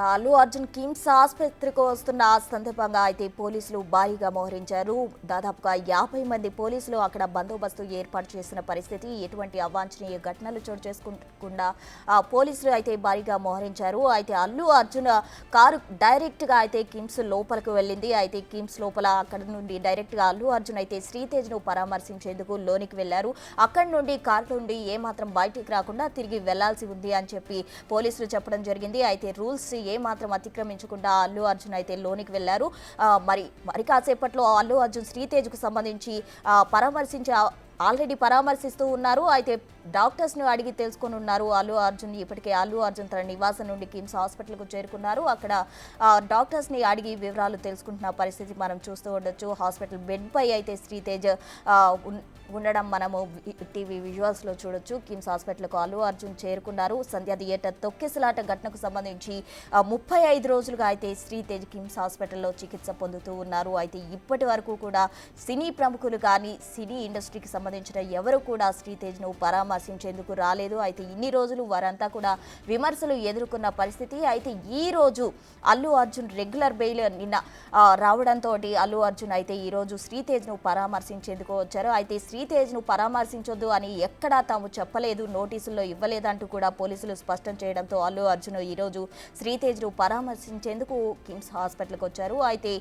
అల్లు అర్జున్ కిమ్స్ ఆసుపత్రికి వస్తున్న సందర్భంగా అయితే పోలీసులు భారీగా మోహరించారు. దాదాపుగా 50 మంది పోలీసులు అక్కడ బందోబస్తు ఏర్పాటు చేసిన పరిస్థితి. ఎటువంటి అవాంఛనీయ ఘటనలు చోటు చేసుకోకుండా పోలీసులు అయితే భారీగా మోహరించారు. అయితే అల్లు అర్జున్ కారు డైరెక్ట్ గా అయితే కిమ్స్ లోపలికి వెళ్ళింది. అయితే కిమ్స్ లోపల అక్కడ నుండి డైరెక్ట్ గా అల్లు అర్జున్ అయితే శ్రీతేజ్ ను పరామర్శించేందుకు లోనికి వెళ్లారు. అక్కడి నుండి కారు నుండి ఏమాత్రం బయటికి రాకుండా తిరిగి వెళ్లాల్సి ఉంది అని చెప్పి పోలీసులు చెప్పడం జరిగింది. అయితే రూల్స్ ఏమాత్రం అతిక్రమించకుండా అల్లు అర్జున్ అయితే లోనికి వెళ్లారు. మరి కాసేపట్లో అల్లు అర్జున్ శ్రీతేజ్ కు సంబంధించి ఆల్రెడీ పరామర్శిస్తూ ఉన్నారు. అయితే డాక్టర్స్ ను అడిగి తెలుసుకొని ఉన్నారు అల్లు అర్జున్. ఇప్పటికే అల్లు అర్జున్ తన నివాసం నుండి కిమ్స్ హాస్పిటల్ కు చేరుకున్నారు. అక్కడ డాక్టర్స్ ని అడిగి వివరాలు తెలుసుకుంటున్న పరిస్థితి మనం చూస్తూ ఉండొచ్చు. హాస్పిటల్ బెడ్ పై అయితే శ్రీతేజ్ ఉండడం మనము టీవీ విజువల్స్ లో చూడొచ్చు. కిమ్స్ హాస్పిటల్ కు అల్లు అర్జున్ చేరుకున్నారు. సంధ్య థియేటర్ తొక్కిసలాట ఘటనకు సంబంధించి 35 రోజులుగా అయితే శ్రీతేజ్ కిమ్స్ హాస్పిటల్లో చికిత్స పొందుతూ ఉన్నారు. అయితే ఇప్పటి వరకు కూడా సినీ ప్రముఖులు కానీ సినీ ఇండస్ట్రీకి సంబంధించిన ఎవరు కూడా శ్రీతేజ్ ను పరామర్శించేందుకు రాలేదు. అయితే ఇన్ని రోజులు వారంతా కూడా విమర్శలు ఎదుర్కొన్న పరిస్థితి. అయితే ఈ రోజు అల్లు అర్జున్ రెగ్యులర్ బెయిల్ నిన్న రావడంతో అల్లు అర్జున్ అయితే ఈ రోజు శ్రీతేజ్ ను పరామర్శించేందుకు వచ్చారు. అయితే శ్రీతేజ్ ను పరామర్శించొద్దు అని ఎక్కడా తాము చెప్పలేదు, నోటీసుల్లో ఇవ్వలేదంటూ కూడా పోలీసులు స్పష్టం చేయడంతో అల్లు అర్జున్ ఈ రోజు శ్రీతేజ్ ను పరామర్శించేందుకు కిమ్స్ హాస్పిటల్కి వచ్చారు. అయితే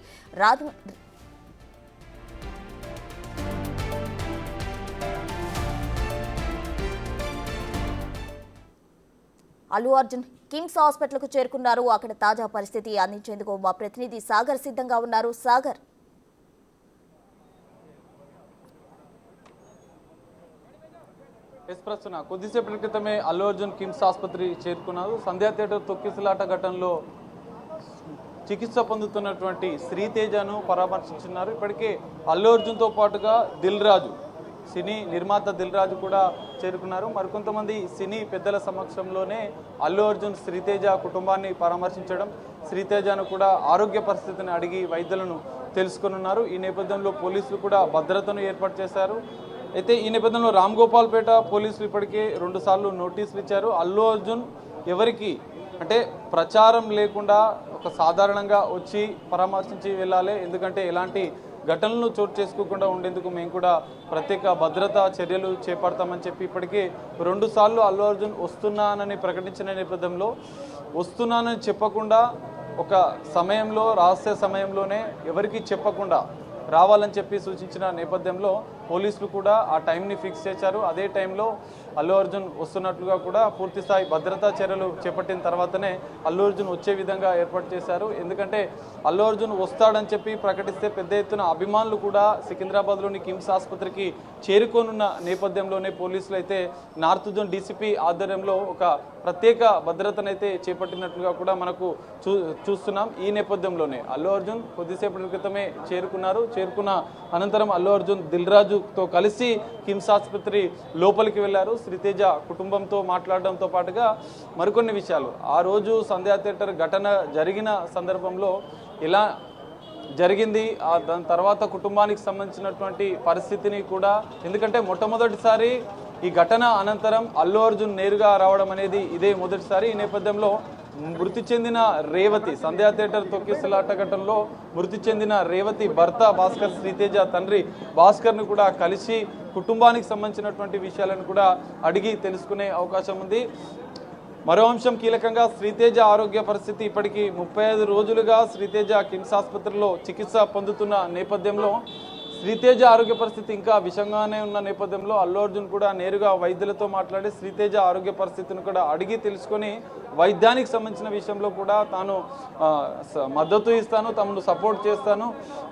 అల్లు అర్జున్ కిమ్స్ హాస్పిటల్కు చేరుకున్నారు. అక్కడ తాజా పరిస్థితి అందించేందుకు మా ప్రతినిధి సాగర్ సిద్ధంగా ఉన్నారు. సాగర్, ప్రస్తుతం కొద్దిసేపటి క్రితమే అల్లు అర్జున్ కిమ్స్ ఆసుపత్రి చేరుకున్నారు. సంధ్యా థియేటర్ తొక్కిసలాట ఘటనలో చికిత్స పొందుతున్నటువంటి శ్రీతేజను పరామర్శించున్నారు. ఇప్పటికే అల్లు అర్జున్తో పాటుగా దిల్ రాజు, సినీ నిర్మాత దిల్ రాజు కూడా చేరుకున్నారు. మరికొంతమంది సినీ పెద్దల సమక్షంలోనే అల్లు అర్జున్ శ్రీతేజ కుటుంబాన్ని పరామర్శించడం, శ్రీతేజను కూడా ఆరోగ్య పరిస్థితిని అడిగి వైద్యులను తెలుసుకున్నారు. ఈ నేపథ్యంలో పోలీసులు కూడా భద్రతను ఏర్పాటు చేశారు. అయితే ఈ నేపథ్యంలో రామ్ గోపాల్పేట పోలీసులు ఇప్పటికే 2 సార్లు నోటీసులు ఇచ్చారు. అల్లు అర్జున్ ఎవరికి అంటే ప్రచారం లేకుండా ఒక సాధారణంగా వచ్చి పరామర్శించి వెళ్ళాలి, ఎందుకంటే ఎలాంటి ఘటనలు చోటు చేసుకోకుండా ఉండేందుకు మేము కూడా ప్రత్యేక భద్రతా చర్యలు చేపడతామని చెప్పి ఇప్పటికే 2 సార్లు అల్లు అర్జున్ వస్తున్నానని ప్రకటించిన నేపథ్యంలో వస్తున్నానని చెప్పకుండా ఒక సమయంలో రహస్య సమయంలోనే ఎవరికి చెప్పకుండా రావాలని చెప్పి సూచించిన నేపథ్యంలో పోలీసులు కూడా ఆ టైంని ఫిక్స్ చేశారు. అదే టైంలో అల్లు అర్జున్ వస్తున్నట్లుగా కూడా పూర్తిస్థాయి భద్రతా చర్యలు చేపట్టిన తర్వాతనే అల్లు అర్జున్ వచ్చే విధంగా ఏర్పాటు చేశారు. ఎందుకంటే అల్లు అర్జున్ వస్తాడని చెప్పి ప్రకటిస్తే పెద్ద ఎత్తున అభిమానులు కూడా సికింద్రాబాద్లోని కిమ్స్ ఆసుపత్రికి చేరుకోనున్న నేపథ్యంలోనే పోలీసులు అయితే నార్త్ జోన్ డీసీపీ ఆధ్వర్యంలో ఒక ప్రత్యేక భద్రతనైతే చేపట్టినట్లుగా కూడా మనకు చూస్తున్నాం. ఈ నేపథ్యంలోనే అల్లు అర్జున్ కొద్దిసేపటి క్రితమే చేరుకున్న అనంతరం అల్లు అర్జున్ దిల్ రాజుతో కలిసి కిమ్స్ ఆసుపత్రి లోపలికి వెళ్లారు. శ్రీతేజ కుటుంబంతో మాట్లాడడంతో పాటుగా మరికొన్ని విషయాలు, ఆ రోజు సంధ్యా థియేటర్ ఘటన జరిగిన సందర్భంలో ఎలా జరిగింది, దాని తర్వాత కుటుంబానికి సంబంధించినటువంటి పరిస్థితిని కూడా, ఎందుకంటే మొట్టమొదటిసారి ఈ ఘటన అనంతరం అల్లు అర్జున్ నేరుగా రావడం అనేది ఇదే మొదటిసారి. ఈ నేపథ్యంలో మృతి చెందిన రేవతి, సంధ్యా థియేటర్ తొక్కిసలాట ఘటనలో మృతి చెందిన రేవతి భర్త భాస్కర్, శ్రీతేజ తండ్రి భాస్కర్ను కూడా కలిసి కుటుంబానికి సంబంధించినటువంటి విషయాలను కూడా అడిగి తెలుసుకునే అవకాశం ఉంది. మరో అంశం కీలకంగా శ్రీతేజ ఆరోగ్య పరిస్థితి. ఇప్పటికీ 35 రోజులుగా శ్రీతేజ కిమ్స్ ఆసుపత్రిలో చికిత్స పొందుతున్న నేపథ్యంలో శ్రీతేజ ఆరోగ్య పరిస్థితి ఇంకా విషంగానే ఉన్న నేపథ్యంలో అల్లు అర్జున్ కూడా నేరుగా వైద్యులతో మాట్లాడి శ్రీతేజ ఆరోగ్య పరిస్థితిని కూడా అడిగి తెలుసుకొని వైద్యానికి సంబంధించిన విషయంలో కూడా తాను మద్దతు ఇస్తాను, తమను సపోర్ట్ చేస్తాను,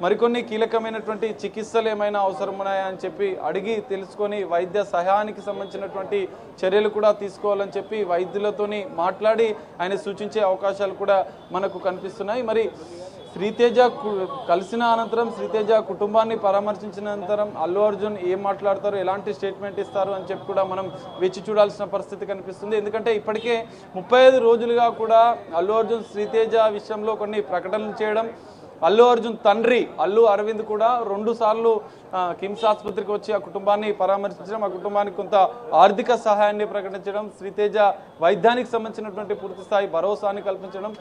మరికొన్ని కీలకమైనటువంటి చికిత్సలు ఏమైనా అవసరం ఉన్నాయా అని చెప్పి అడిగి తెలుసుకొని వైద్య సహాయానికి సంబంధించినటువంటి చర్యలు కూడా తీసుకోవాలని చెప్పి వైద్యులతోని మాట్లాడి ఆయన సూచించే అవకాశాలు కూడా మనకు కనిపిస్తున్నాయి. మరి శ్రీతేజ కలిసిన అనంతరం, శ్రీతేజ కుటుంబాన్ని పరామర్శించిన అనంతరం అల్లు అర్జున్ ఏం మాట్లాడతారు, ఎలాంటి స్టేట్మెంట్ ఇస్తారు అని చెప్పి కూడా మనం వేచి చూడాల్సిన పరిస్థితి కనిపిస్తుంది. ఎందుకంటే ఇప్పటికే 35 రోజులుగా కూడా అల్లు అర్జున్ శ్రీతేజ విషయంలో కొన్ని ప్రకటనలు చేయడం, అల్లు అర్జున్ తండ్రి అల్లు అరవింద్ కూడా 2 సార్లు కిమ్స్ ఆసుపత్రికి వచ్చి ఆ కుటుంబాన్ని పరామర్శించడం, ఆ కుటుంబానికి కొంత ఆర్థిక సహాయాన్ని ప్రకటించడం, శ్రీతేజ వైద్యానికి సంబంధించినటువంటి పూర్తి స్థాయి భరోసాని కల్పించడం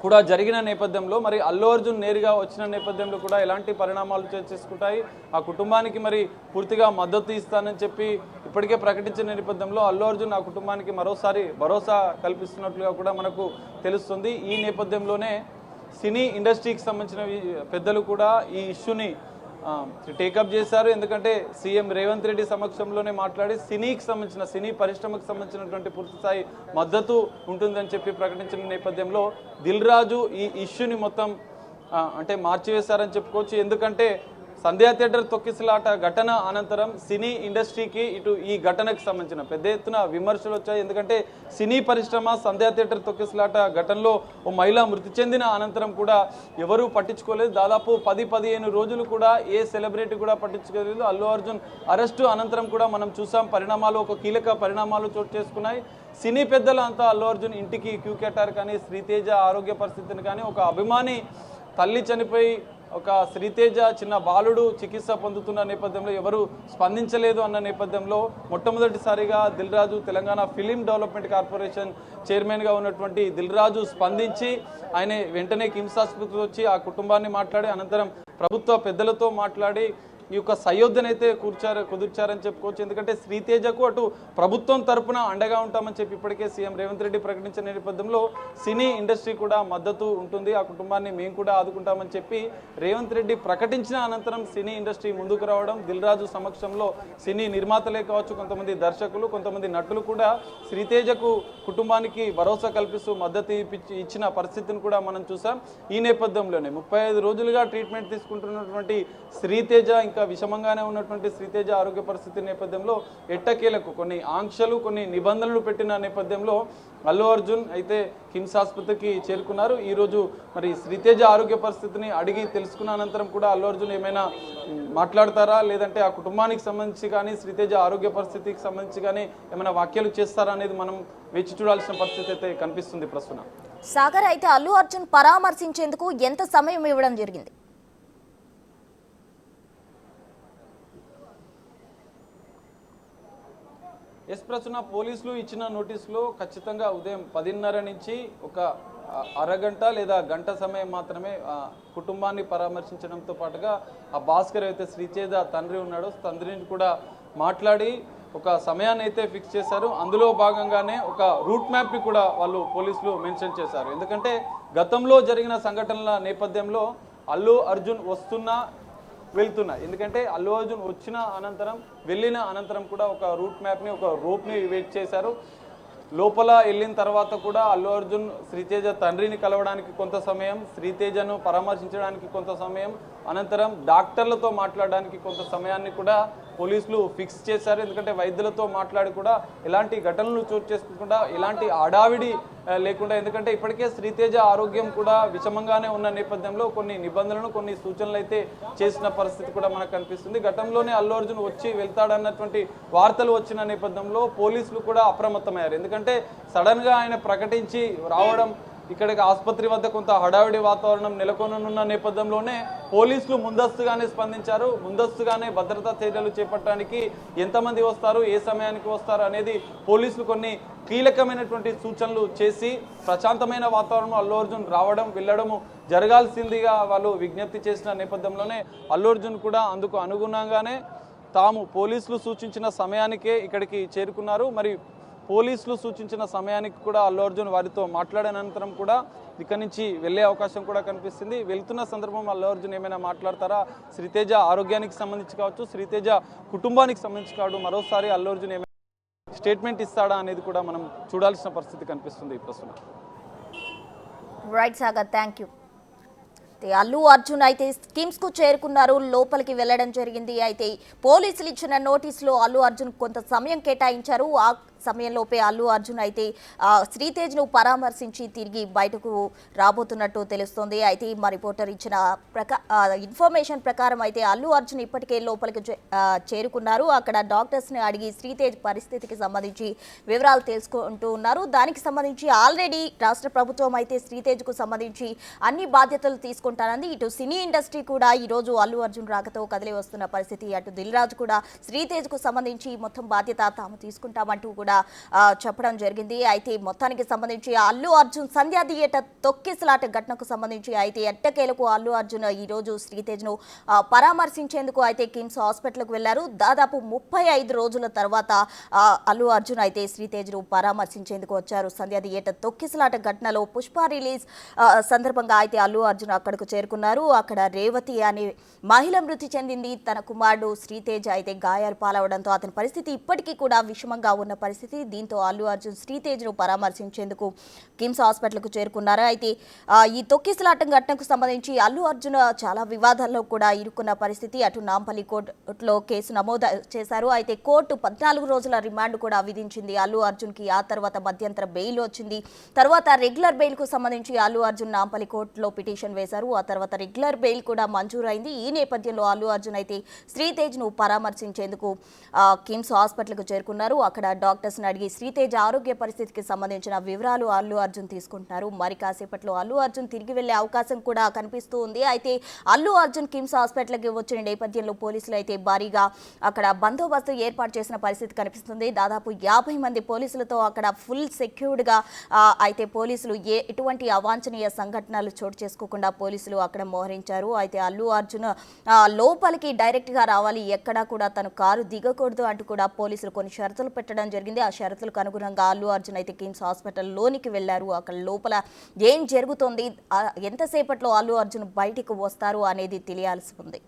కూడా జరిగిన నేపథ్యంలో మరి అల్లు అర్జున్ నేరుగా వచ్చిన నేపథ్యంలో కూడా ఎలాంటి పరిణామాలు చేసుకుంటాయి, ఆ కుటుంబానికి మరి పూర్తిగా మద్దతు ఇస్తానని చెప్పి ఇప్పటికే ప్రకటించిన నేపథ్యంలో అల్లు అర్జున్ ఆ కుటుంబానికి మరోసారి భరోసా కల్పిస్తున్నట్లుగా కూడా మనకు తెలుస్తుంది. ఈ నేపథ్యంలోనే సినీ ఇండస్ట్రీకి సంబంధించిన పెద్దలు కూడా ఈ ఇష్యూని టేకప్ చేశారు. ఎందుకంటే సీఎం రేవంత్ రెడ్డి సమక్షంలోనే మాట్లాడి సినీ పరిశ్రమకు సంబంధించినటువంటి పూర్తి స్థాయి మద్దతు ఉంటుందని చెప్పి ప్రకటించిన నేపథ్యంలో దిల్ రాజు ఈ ఇష్యూని మొత్తం అంటే మార్చివేశారని చెప్పుకోవచ్చు. ఎందుకంటే సంధ్యా థియేటర్ తొక్కిసలాట ఘటన అనంతరం సినీ ఇండస్ట్రీకి ఇటు ఈ ఘటనకు సంబంధించిన పెద్ద ఎత్తున విమర్శలు వచ్చాయి. ఎందుకంటే సినీ పరిశ్రమ సంధ్యా థియేటర్ తొక్కిసలాట ఘటనలో ఓ మహిళ మృతి చెందిన అనంతరం కూడా ఎవరూ పట్టించుకోలేదు. దాదాపు 10-15 రోజులు కూడా ఏ సెలబ్రిటీ కూడా పట్టించుకోలేదు. అల్లు అర్జున్ అరెస్టు అనంతరం కూడా మనం చూసాం పరిణామాలు, ఒక కీలక పరిణామాలు చోటు చేసుకున్నాయి. సినీ పెద్దలు అంతా అల్లు అర్జున్ ఇంటికి క్యూ కట్టారు. కానీ శ్రీతేజ ఆరోగ్య పరిస్థితిని కానీ ఒక అభిమాని తల్లి చనిపోయి ఒక శ్రీతేజ చిన్న బాలుడు చికిత్స పొందుతున్న నేపథ్యంలో ఎవరు స్పందించలేదు అన్న నేపథ్యంలో మొట్టమొదటిసారిగా Dil Raju Telangana film development corporation చైర్మన్గా ఉన్నటువంటి దిల్ రాజు స్పందించి ఆయన వెంటనే కిమ్స్ ఆసుపత్రికి వచ్చి ఆ కుటుంబాన్ని మాట్లాడి అనంతరం ప్రభుత్వ పెద్దలతో మాట్లాడి ఈ యొక్క సయోధ్యనైతే కుదిర్చారని చెప్పుకోవచ్చు. ఎందుకంటే శ్రీతేజకు అటు ప్రభుత్వం తరపున అండగా ఉంటామని చెప్పి ఇప్పటికే సీఎం రేవంత్ రెడ్డి ప్రకటించిన నేపథ్యంలో సినీ ఇండస్ట్రీ కూడా మద్దతు ఉంటుంది, ఆ కుటుంబాన్ని మేము కూడా ఆదుకుంటామని చెప్పి రేవంత్ రెడ్డి ప్రకటించిన అనంతరం సినీ ఇండస్ట్రీ ముందుకు రావడం, దిల్ రాజు సమక్షంలో సినీ నిర్మాతలే కావచ్చు, కొంతమంది దర్శకులు, కొంతమంది నటులు కూడా శ్రీతేజకు కుటుంబానికి భరోసా కల్పిస్తూ మద్దతు ఇచ్చిన పరిస్థితిని కూడా మనం చూసాం. ఈ నేపథ్యంలోనే 35 రోజులుగా ట్రీట్మెంట్ తీసుకుంటున్నటువంటి శ్రీతేజ, ఇంకా విషమంగానే ఉన్నటువంటి శ్రీతేజ ఆరోగ్య పరిస్థితి నేపథ్యంలో ఎట్టకేలకు కొన్ని ఆంక్షలు, కొన్ని నిబంధనలు పెట్టిన నేపథ్యంలో అల్లు అర్జున్ అయితే కిమ్స్ ఆసుపత్రికి చేరుకున్నారు. ఈరోజు మరి శ్రీతేజ ఆరోగ్య పరిస్థితిని అడిగి తెలుసుకున్న అనంతరం కూడా అల్లు అర్జున్ ఏమైనా మాట్లాడతారా, లేదంటే ఆ కుటుంబానికి సంబంధించి కానీ శ్రీతేజ ఆరోగ్య పరిస్థితికి సంబంధించి కానీ ఏమైనా వ్యాఖ్యలు చేస్తారా అనేది మనం వేచి చూడాల్సిన పరిస్థితి అయితే కనిపిస్తుంది ప్రస్తుతం. సాగర్, అయితే అల్లు అర్జున్ పరామర్శించేందుకు ఎంత సమయం ఇవ్వడం జరిగింది? ప్రస్తుతం పోలీసులు ఇచ్చిన నోటీసులో ఖచ్చితంగా ఉదయం 10:30 నుంచి ఒక అరగంట లేదా గంట సమయం మాత్రమే కుటుంబాన్ని పరామర్శించడంతో పాటుగా ఆ భాస్కర్ అయితే శ్రీతేజ తండ్రి ఉన్నాడో తండ్రిని కూడా మాట్లాడి ఒక సమయాన్ని అయితే ఫిక్స్ చేశారు. అందులో భాగంగానే ఒక రూట్ మ్యాప్ని కూడా వాళ్ళు పోలీసులు మెన్షన్ చేశారు. ఎందుకంటే గతంలో జరిగిన సంఘటనల నేపథ్యంలో అల్లు అర్జున్ వెళ్తున్నా, ఎందుకంటే అల్లు అర్జున్ వచ్చిన అనంతరం వెళ్ళిన అనంతరం కూడా ఒక రూట్ మ్యాప్ని, ఒక రోప్ని వెయిట్ చేశారు. లోపల వెళ్ళిన తర్వాత కూడా అల్లు అర్జున్ శ్రీతేజ తండ్రిని కలవడానికి కొంత సమయం, శ్రీతేజను పరామర్శించడానికి కొంత సమయం, అనంతరం డాక్టర్లతో మాట్లాడడానికి కొంత సమయాన్ని కూడా పోలీసులు ఫిక్స్ చేశారు. ఎందుకంటే వైద్యులతో మాట్లాడి కూడా ఎలాంటి ఘటనలు చోటు చేసుకోకుండా, ఎలాంటి హడావిడి లేకుండా, ఎందుకంటే ఇప్పటికే శ్రీతేజ ఆరోగ్యం కూడా విషమంగానే ఉన్న నేపథ్యంలో కొన్ని నిబంధనలు, కొన్ని సూచనలు అయితే చేసిన పరిస్థితి కూడా మనకు కనిపిస్తుంది. గతంలోనే అల్లు అర్జున్ వచ్చి వెళ్తాడన్నటువంటి వార్తలు వచ్చిన నేపథ్యంలో పోలీసులు కూడా అప్రమత్తమయ్యారు. ఎందుకంటే సడన్గా ఆయన ప్రకటించి రావడం, ఇక్కడికి ఆసుపత్రి వద్ద కొంత హడావిడి వాతావరణం నెలకొననున్న నేపథ్యంలోనే పోలీసులు ముందస్తుగానే స్పందించారు. ముందస్తుగానే భద్రతా చర్యలు చేపట్టడానికి ఎంతమంది వస్తారు, ఏ సమయానికి వస్తారు అనేది పోలీసులు కొన్ని కీలకమైనటువంటి సూచనలు చేసి ప్రశాంతమైన వాతావరణం అల్లు అర్జున్ రావడం వెళ్ళడము జరగాల్సిందిగా వాళ్ళు విజ్ఞప్తి చేసిన నేపథ్యంలోనే అల్లు అర్జున్ కూడా అందుకు అనుగుణంగానే తాము పోలీసులు సూచించిన సమయానికే ఇక్కడికి చేరుకున్నారు. మరి పోలీసులు సూచించిన సమయానికి కూడా అల్లు అర్జున్ వారితో మాట్లాడిన అనంతరం కూడా ఇక్కడి నుంచి వెళ్ళే అవకాశం కూడా కనిపిస్తుంది. వెళ్తున్న సందర్భం అల్లు అర్జున్ ఏమైనా మాట్లాడతారా, శ్రీతేజ ఆరోగ్యానికి సంబంధించి కావచ్చు, శ్రీతేజ కుటుంబానికి సంబంధించి కావచ్చు, మరోసారి అల్లు అర్జున్ ఏమైనా స్టేట్మెంట్ ఇస్తాడా అనేది కూడా మనం చూడాల్సిన పరిస్థితి కనిపిస్తుంది ప్రస్తుతం. Right Sagar, thank you. Allu Arjun అయితే కిమ్స్ కు చేరుకున్నారు, లోపలికి వెళ్లడం జరిగింది. అయితే పోలీసులు ఇచ్చిన నోటీసులో అల్లు అర్జున్ కొంత సమయం కేటాయించారు. ఆ సమయంలోపే అల్లు అర్జున్ అయితే శ్రీతేజ్ను పరామర్శించి తిరిగి బయటకు రాబోతున్నట్టు తెలుస్తోంది. అయితే మా రిపోర్టర్ ఇచ్చిన ఇన్ఫర్మేషన్ ప్రకారం అయితే అల్లు అర్జున్ ఇప్పటికే లోపలికి చేరుకున్నారు. అక్కడ డాక్టర్స్ని అడిగి శ్రీతేజ్ పరిస్థితికి సంబంధించి వివరాలు తెలుసుకుంటూ ఉన్నారు. దానికి సంబంధించి ఆల్రెడీ రాష్ట్ర ప్రభుత్వం అయితే శ్రీతేజ్కు సంబంధించి అన్ని బాధ్యతలు తీసుకుంటానంది. ఇటు సినీ ఇండస్ట్రీ కూడా ఈరోజు అల్లు అర్జున్ రాకతో కదిలి వస్తున్న పరిస్థితి. అటు దిల్ రాజు కూడా శ్రీతేజ్కు సంబంధించి మొత్తం బాధ్యత తాము తీసుకుంటామంటూ కూడా చెప్పడం జరిగింది. అయితే మొత్తానికి సంబంధించి అల్లు అర్జున్ సంధ్యా థియేటర్ తొక్కిసలాట ఘటనకు సంబంధించి అయితే ఎట్టకేలకు అల్లు అర్జున్ ఈరోజు శ్రీతేజ్ను పరామర్శించేందుకు అయితే కిమ్స్ హాస్పిటల్కు వెళ్లారు. దాదాపు 35 రోజుల తర్వాత అల్లు అర్జున్ అయితే శ్రీతేజ్ను పరామర్శించేందుకు వచ్చారు. సంధ్యా థియేటర్ తొక్కిసలాట ఘటనలో పుష్ప రిలీజ్ సందర్భంగా అయితే అల్లు అర్జున్ అక్కడకు చేరుకున్నారు. అక్కడ రేవతి అనే మహిళ మృతి చెందింది. తన కుమారుడు శ్రీతేజ్ అయితే గాయాలు పాలవడంతో అతని పరిస్థితి ఇప్పటికీ కూడా విషమంగా ఉన్న పరిస్థితి. దీంతో అల్లు అర్జున్ శ్రీతేజ్ను పరామర్శించేందుకు కిమ్స్ హాస్పిటల్కు చేరుకున్నారు. అయితే ఈ తొక్కిసలాట ఘటనకు సంబంధించి అల్లు అర్జున్ చాలా వివాదాల్లో కూడా ఇరుక్కున్న పరిస్థితి. అటు నాంపల్లి కోర్టులో కేసు నమోదు చేశారు. అయితే కోర్టు 14 రోజుల రిమాండ్ కూడా విధించింది అల్లు అర్జున్కి. ఆ తర్వాత మధ్యంతర బెయిల్ వచ్చింది. తర్వాత రెగ్యులర్ బెయిల్కు సంబంధించి అల్లు అర్జున్ నాంపల్లి కోర్టులో పిటిషన్ వేశారు. ఆ తర్వాత రెగ్యులర్ బెయిల్ కూడా మంజూరైంది. ఈ నేపథ్యంలో అల్లు అర్జున్ అయితే శ్రీతేజ్ను పరామర్శించేందుకు కిమ్స్ హాస్పిటల్కు చేరుకున్నారు. అక్కడ డాక్టర్స్ని అడిగి శ్రీతేజ్ ఆరోగ్య పరిస్థితికి సంబంధించిన వివరాలు అల్లు అర్జున్ తీసుకుంటున్నారు. మరి కాసేపట్లో అల్లు అర్జున్ తిరిగి వెళ్లే అవకాశం కూడా కనిపిస్తూ ఉంది. అయితే అల్లు అర్జున్ కిమ్స్ హాస్పిటల్కి వచ్చిన నేపథ్యంలో పోలీసులు అయితే భారీగా అక్కడ బందోబస్తు ఏర్పాటు చేసిన పరిస్థితి కనిపిస్తుంది. దాదాపు 50 మంది పోలీసులతో అక్కడ ఫుల్ సెక్యూర్డ్గా అయితే పోలీసులు ఎటువంటి అవాంఛనీయ సంఘటనలు చోటు చేసుకోకుండా పోలీసులు అక్కడ మోహరించారు. అయితే అల్లు అర్జున్ లోపలికి డైరెక్ట్గా రావాలి, ఎక్కడా కూడా తను కారు దిగకూడదు అంటూ కూడా పోలీసులు కొన్ని షరతులు పెట్టడం జరిగింది. ఆ షరతులకు అనుగుణంగా అల్లు అర్జున్ అయితే కిమ్స్ హాస్పిటల్ లోనికి వెళ్లారు. అక్కడ లోపల ఏం జరుగుతోంది, ఎంతసేపట్లో అల్లు అర్జున్ బయటికి వస్తారు అనేది తెలియాల్సి ఉంది.